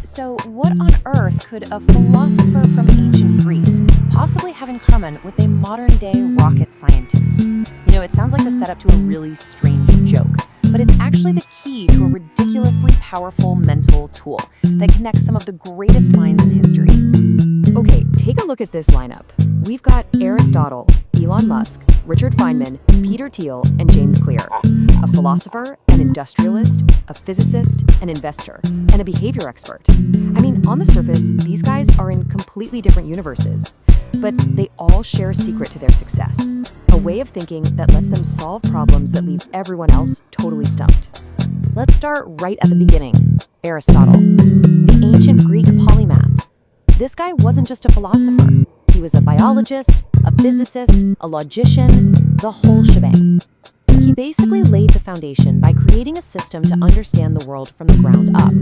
So what on earth could a philosopher from ancient Greece possibly have in common with a modern-day rocket scientist? It sounds like the setup to a really strange joke, but it's actually the key to a ridiculously powerful mental tool that connects some of the greatest minds in history. Okay, take a look at this lineup. We've got Aristotle, Elon Musk, Richard Feynman, Peter Thiel, and James Clear. A philosopher, an industrialist, a physicist, an investor, and a behavior expert. I mean, on the surface, these guys are in completely different universes, but they all share a secret to their success. A way of thinking that lets them solve problems that leave everyone else totally stumped. Let's start right at the beginning. Aristotle, the ancient Greek polymath. This guy wasn't just a philosopher. He was a biologist, a physicist, a logician, the whole shebang. He basically laid the foundation by creating a system to understand the world from the ground up.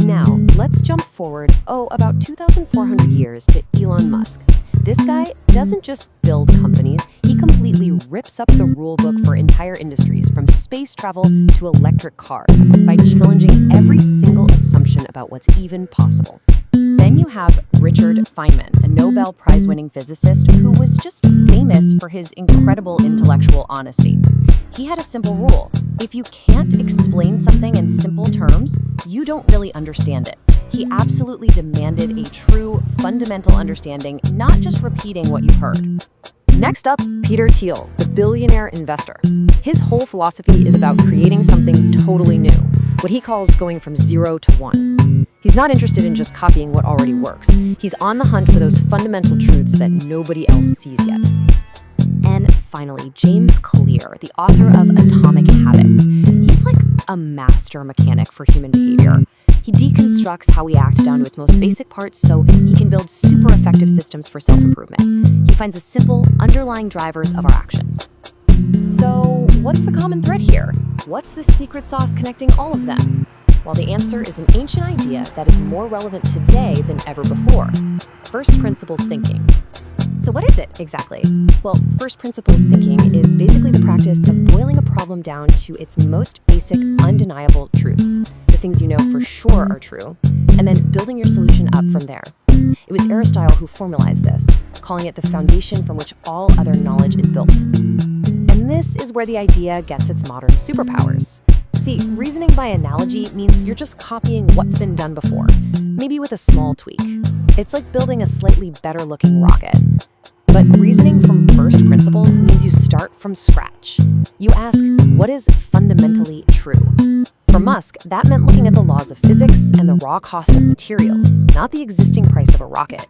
Now, let's jump forward, about 2,400 years to Elon Musk. This guy doesn't just build companies, he completely rips up the rule book for entire industries, from space travel to electric cars, by challenging every single assumption about what's even possible. Then you have Richard Feynman, a Nobel Prize-winning physicist who was just famous for his incredible intellectual honesty. He had a simple rule: if you can't explain something in simple terms, you don't really understand it. He absolutely demanded a true, fundamental understanding, not just repeating what you've heard. Next up, Peter Thiel, the billionaire investor. His whole philosophy is about creating something totally new, what he calls going from 0 to 1. He's not interested in just copying what already works. He's on the hunt for those fundamental truths that nobody else sees yet. And finally, James Clear, the author of Atomic Habits. He's like a master mechanic for human behavior. He deconstructs how we act down to its most basic parts so he can build super effective systems for self-improvement. He finds the simple, underlying drivers of our actions. So, what's the common thread here? What's the secret sauce connecting all of them? Well, the answer is an ancient idea that is more relevant today than ever before: first principles thinking. So what is it exactly? Well, first principles thinking is basically the practice of boiling a problem down to its most basic, undeniable truths, the things you know for sure are true, and then building your solution up from there. It was Aristotle who formalized this, calling it the foundation from which all other knowledge is built. And this is where the idea gets its modern superpowers. See, reasoning by analogy means you're just copying what's been done before, maybe with a small tweak. It's like building a slightly better-looking rocket. But reasoning from first principles means you start from scratch. You ask, what is fundamentally true? For Musk, that meant looking at the laws of physics and the raw cost of materials, not the existing price of a rocket.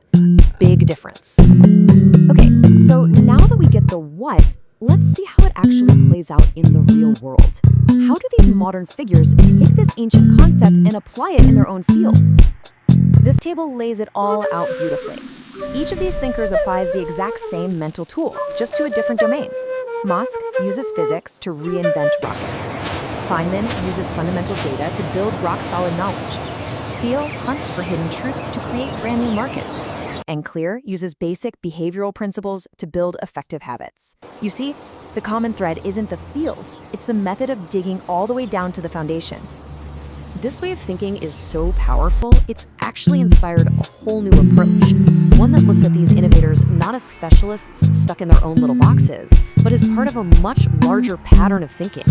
Big difference. Okay, so now that we get the what, let's see how it actually plays out in the real world. How do these modern figures take this ancient concept and apply it in their own fields? This table lays it all out beautifully. Each of these thinkers applies the exact same mental tool, just to a different domain. Musk uses physics to reinvent rockets. Feynman uses fundamental data to build rock-solid knowledge. Thiel hunts for hidden truths to create brand new markets. And Clear uses basic behavioral principles to build effective habits. You see, the common thread isn't the field, it's the method of digging all the way down to the foundation. This way of thinking is so powerful, it's actually inspired a whole new approach. One that looks at these innovators not as specialists stuck in their own little boxes, but as part of a much larger pattern of thinking.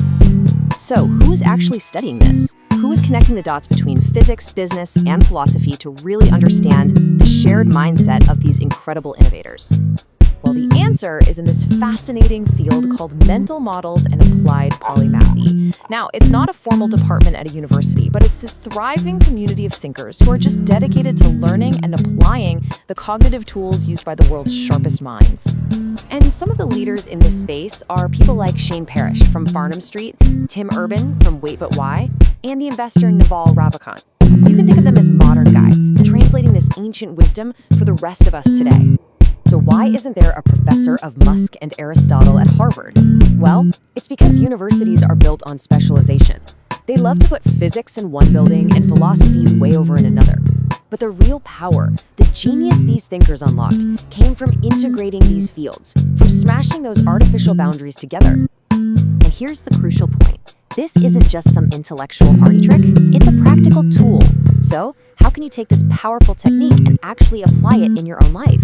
So, who's actually studying this? Who is connecting the dots between physics, business, and philosophy to really understand the shared mindset of these incredible innovators? Well, the answer is in this fascinating field called mental models and applied polymathy. Now, it's not a formal department at a university, but it's this thriving community of thinkers who are just dedicated to learning and applying the cognitive tools used by the world's sharpest minds. And some of the leaders in this space are people like Shane Parrish from Farnham Street, Tim Urban from Wait But Why, and the investor Naval Ravikant. You can think of them as modern guides, translating this ancient wisdom for the rest of us today. So why isn't there a professor of Musk and Aristotle at Harvard? Well, it's because universities are built on specialization. They love to put physics in one building and philosophy way over in another. But the real power, the genius these thinkers unlocked, came from integrating these fields, from smashing those artificial boundaries together. And here's the crucial point. this isn't just some intellectual party trick, it's a practical tool. So, how can you take this powerful technique and actually apply it in your own life?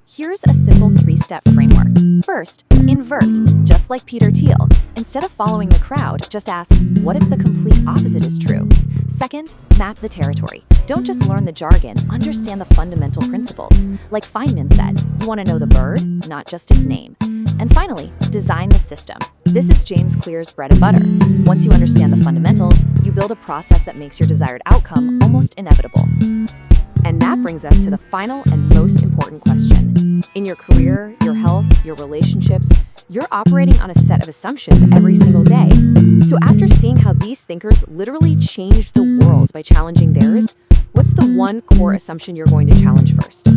Here's a simple 3-step framework. First, invert, just like Peter Thiel. Instead of following the crowd, just ask, what if the complete opposite is true? Second, map the territory. Don't just learn the jargon, understand the fundamental principles. Like Feynman said, you want to know the bird, not just its name. And finally, design the system. This is James Clear's bread and butter. Once you understand the fundamentals, you build a process that makes your desired outcome almost inevitable. And that brings us to the final and most important question. In your career, your health, your relationships, you're operating on a set of assumptions every single day. So after seeing how these thinkers literally changed the world by challenging theirs, what's the one core assumption you're going to challenge first?